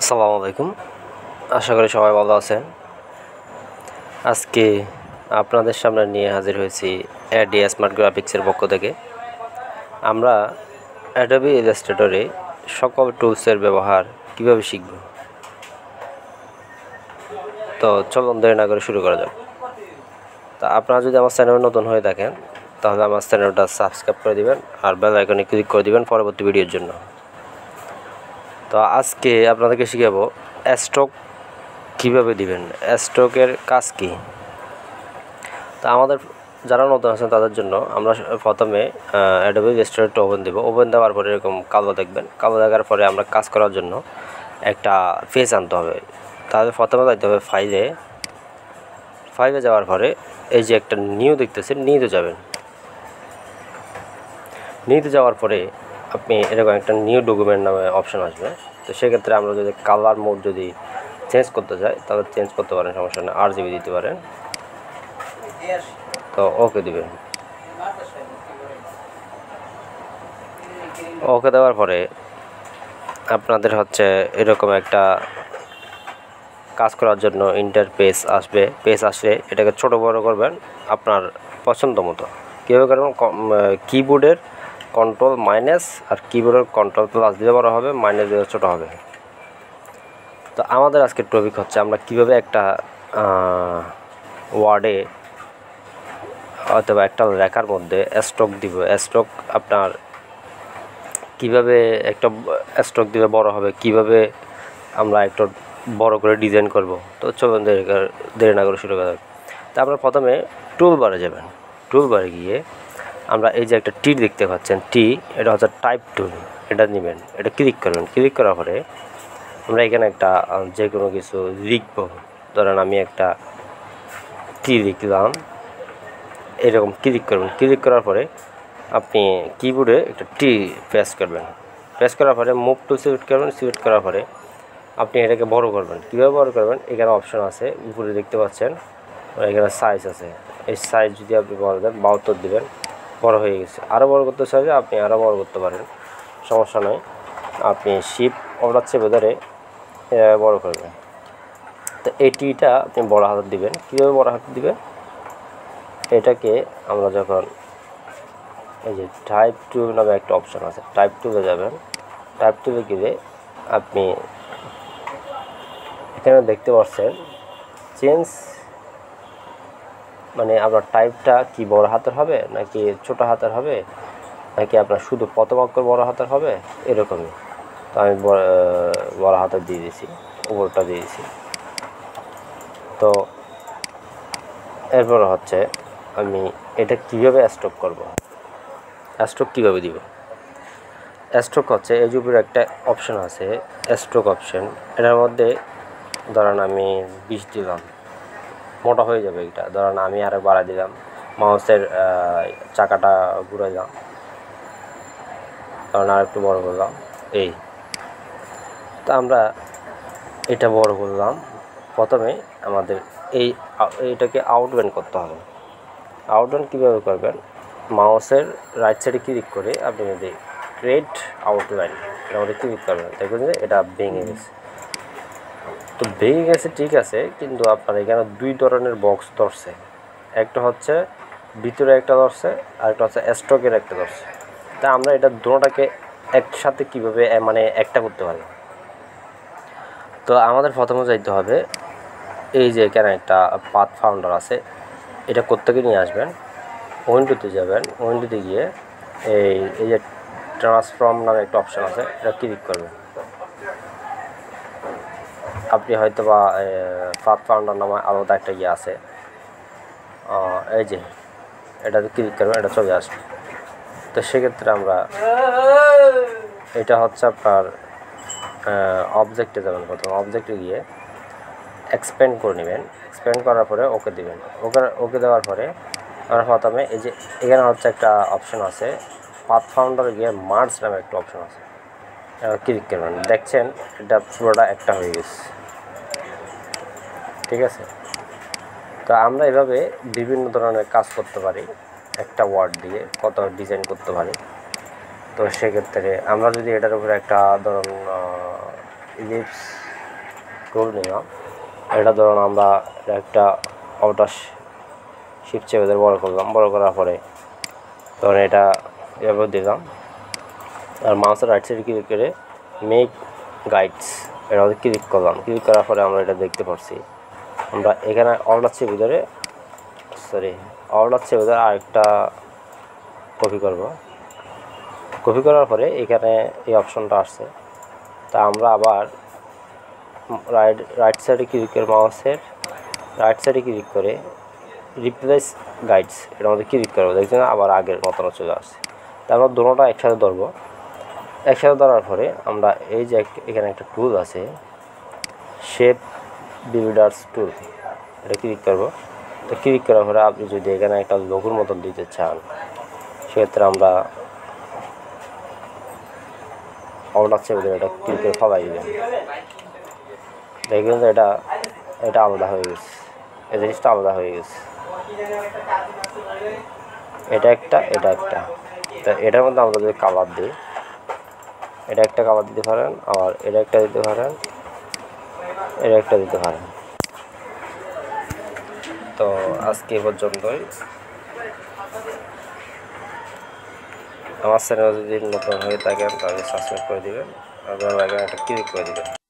আসসালামু আলাইকুম। আশা করি সবাই ভালো আছেন। আজকে আপনাদের সামনে নিয়ে হাজির হয়েছি অ্যাডি স্মার্ট গ্রাফিক্সের পক্ষ থেকে। আমরা অ্যাডোবি ইলাস্ট্রেটরে সকল টুলসের ব্যবহার কীভাবে শিখব, তো চলুন দেরি না করে শুরু করা যাক। তা আপনারা যদি আমার চ্যানেলে নতুন হয়ে থাকেন তাহলে আমার চ্যানেলটা সাবস্ক্রাইব করে দিবেন আর বেল আইকনে ক্লিক করে দিবেন পরবর্তী ভিডিওর জন্য। তো আজকে আপনাদেরকে শিখাবো স্ট্রোক কীভাবে দিবেন, স্ট্রোকের কাজ কী। তা আমাদের যারা নতুন আছেন তাদের জন্য আমরা প্রথমে অ্যাডোবি ইলাস্ট্রেটরটা ওপেন দেবো। ওপেন দেওয়ার পরে এরকম কালো দেখবেন। কালো দেখার পরে আমরা কাজ করার জন্য একটা পেজ আনতে হবে। তাহলে প্রথমে যাইতে হবে ফাইলে যাওয়ার পরে এই যে একটা নিউ দেখতেছেন, নিউতে যাবেন। নিউতে যাওয়ার পরে আপনি এরকম একটা নিউ ডকুমেন্ট নামে অপশান আসবে। তো সেক্ষেত্রে আমরা যদি কালার মোড যদি চেঞ্জ করতে চাই তাহলে চেঞ্জ করতে পারেন, সমস্যা নেই, RGB দিতে পারেন। তো ওকে দিবেন। ওকে দেওয়ার পরে আপনাদের হচ্ছে এরকম একটা কাজ করার জন্য ইন্টারফেস আসবে। পেজ আসলে এটাকে ছোট বড় করবেন আপনার পছন্দ মতো। কীভাবে করবেন, কিবোর্ডের কন্ট্রোল মাইনাস আর কিবোর্ডের কন্ট্রোল প্লাস দিলে বড় হবে, মাইনাস দিলে ছোটো হবে। তো আমাদের আজকের টপিক হচ্ছে আমরা কিভাবে একটা ওয়ার্ডে অথবা একটা লেখার মধ্যে স্ট্রোক দিব। স্ট্রোক আপনার কিভাবে একটা স্ট্রোক দিলে বড় হবে, কিভাবে আমরা একটু বড় করে ডিজাইন করব। তো চলুন দেরি না করে শুরু করা যাক। তা আমরা প্রথমে টুলবারে যাবেন। টুলবারে গিয়ে আমরা এই যে একটা টি দেখতে পাচ্ছেন, টি, এটা হচ্ছে টাইপ টুল। এটা নেবেন, এটা ক্লিক করবেন। ক্লিক করার পরে আমরা এখানে একটা যে কোনো কিছু লিখব। ধরেন আমি একটা টি লিখলাম, এরকম ক্লিক করবেন। ক্লিক করার পরে আপনি কিবোর্ডে একটা টি প্রেস করবেন। প্রেস করার পরে মুভ টু সিলেক্ট করবেন। সিলেক্ট করার পরে আপনি এটাকে বড় করবেন। কীভাবে বড় করবেন, এখানে অপশন আছে, উপরে দেখতে পাচ্ছেন, এখানে সাইজ আছে। এই সাইজ যদি আপনি বড় দেন 72 দিবেন, বড় হয়ে গেছে। আরও বড় করতে চাইলে আপনি আরও বড় করতে পারেন, সমস্যা নয়। আপনি শিফট অর্ডার চেপে ধরে বড় করবেন। তো এই টিটা আপনি বড় হাত দিবেন। কীভাবে বড় হাত দিবেন, এটাকে আমরা যখন এই যে টাইপ টুল নামে একটা অপশান আছে, টাইপ টুলে যাবেন। টাইপ টুলে গেলে আপনি এখানে দেখতে পাচ্ছেন চেঞ্জ, মানে আপনার টাইপটা কি বড় হাতের হবে নাকি ছোট হাতের হবে, নাকি আপনার শুধু প্রথম অক্ষর বড় হাতের হবে, এরকমই। তো আমি বড় হাতের দিয়ে দিয়েছি, উপরটা দিয়ে দিয়েছি। তো এরপর হচ্ছে আমি এটা কীভাবে স্ট্রোক করব, স্ট্রোক কীভাবে দিব। স্ট্রোক হচ্ছে এই যে উপরে একটা অপশান আছে, স্ট্রোক অপশান। এটার মধ্যে ধরেন আমি 20 দিলাম, মোটা হয়ে যাবে এটা। ধরেন আমি আরও বাড়াই দিলাম, মাউসের চাকাটা ঘুরাইলাম, কারণ আর একটু বড় করলাম, এই। তো আমরা এটা বড় করলাম। প্রথমে আমাদের এইটাকে আউটলাইন করতে হবে। আউটলাইন কীভাবে করবেন, মাউসের রাইট সাইডে ক্লিক করে আপনি যদি ক্রিয়েট আউটলাইন এর মধ্যে ক্লিক করবেন, দেখবেন যে এটা ভেঙে গেছে। তো ভেঙে গেছে ঠিক আছে, কিন্তু আপনার এখানে দুই ধরনের বক্স ধরছে। একটা হচ্ছে ভিতরে একটা ধরছে, আর একটা হচ্ছে স্ট্রোকের একটা ধরছে। তা আমরা এটা দুটোটাকে একসাথে কীভাবে মানে একটা করতে পারি। তো আমাদের প্রথমে যাইতে হবে এই যে এখানে একটা পাথ ফাউন্ডার আছে, এটা কোত্থেকে নিয়ে আসবেন, উইন্ডোতে যাবেন। উইন্ডোতে গিয়ে এই যে ট্রান্সফর্ম নামে একটা অপশান আছে, এটা ক্লিক করবেন। আপনি হয়তো বা পাথ ফাউন্ডার নামে আলাদা একটা ইয়ে আছে, এই যে এটাতে ক্লিক করবেন, এটা চলে আসবে। তো সেক্ষেত্রে আমরা এটা হচ্ছে আপনার অবজেক্টে যাবেন। প্রথম অবজেক্টে গিয়ে এক্সপ্যান্ড করে নেবেন। এক্সপ্যান্ড করার পরে ওকে দেবেন। ওকে দেওয়ার পরে আমরা প্রথমে এই যে এখানে হচ্ছে একটা অপশান আছে, পাথ ফাউন্ডারে গিয়ে মার্জ নামে একটা অপশান আছে, ক্লিক করবেন। দেখছেন এটা পুরোটা একটা হয়ে গেছে, ঠিক আছে। তো আমরা এভাবে বিভিন্ন ধরনের কাজ করতে পারি, একটা ওয়ার্ড দিয়ে কত ডিজাইন করতে পারি। তো সেক্ষেত্রে আমরা যদি এটার উপরে একটা ধরুন ইলিপস টুল নিলাম। এটা ধরুন আমরা একটা আউটার শিফট চেপে ধরে বড় করলাম, বড় করার পরে ধরুন এটা এভাবে দিলাম। আর মাউসের রাইট সাইডে ক্লিক করে মেক গাইডস এটা ক্লিক করলাম। ক্লিক করার পরে আমরা এটা দেখতে পাচ্ছি আমরা এখানে অল্টার চেপে ধরে আরেকটা কপি করব। কপি করার পরে এখানে এই অপশনটা আসছে। তা আমরা আবার রাইট সাইডে ক্লিক করে মাউসের রাইট সাইডে ক্লিক করে রিপ্লেস গাইডস এটার মধ্যে ক্লিক করবো। দেখছেন আবার আগের মতন চলে আসছে। তারপর দুটোটা একসাথে ধরবো। একসাথে ধরার পরে আমরা এই যে এখানে একটা টুল আছে শেপ বিল্ডার্স টুল, এটা ক্লিক করবো। তো ক্লিক করার পরে আপনি যদি এখানে একটা লোগোর মতন দিতে চান সেক্ষেত্রে আমরা অল্টার চেপে এটা ক্লিক করে ফলাই দেবেন। দেখবেন যে এটা আলাদা হয়ে গেছে, এই জিনিসটা আলাদা হয়ে গেছে। এটা একটা তা এটার মধ্যে আমরা যদি কালার দিই, এটা একটা কালার দিতে পারেন, আবার এটা একটা দিতে পারেন, এটা একটা দিতে পারেন। তো আজকে এ পর্যন্তই। আমার চ্যানেল যদি নতুন হয়ে থাকেন তাহলে সাবস্ক্রাইব করে দিবেন, আর একটা ক্লিক করে দিবেন।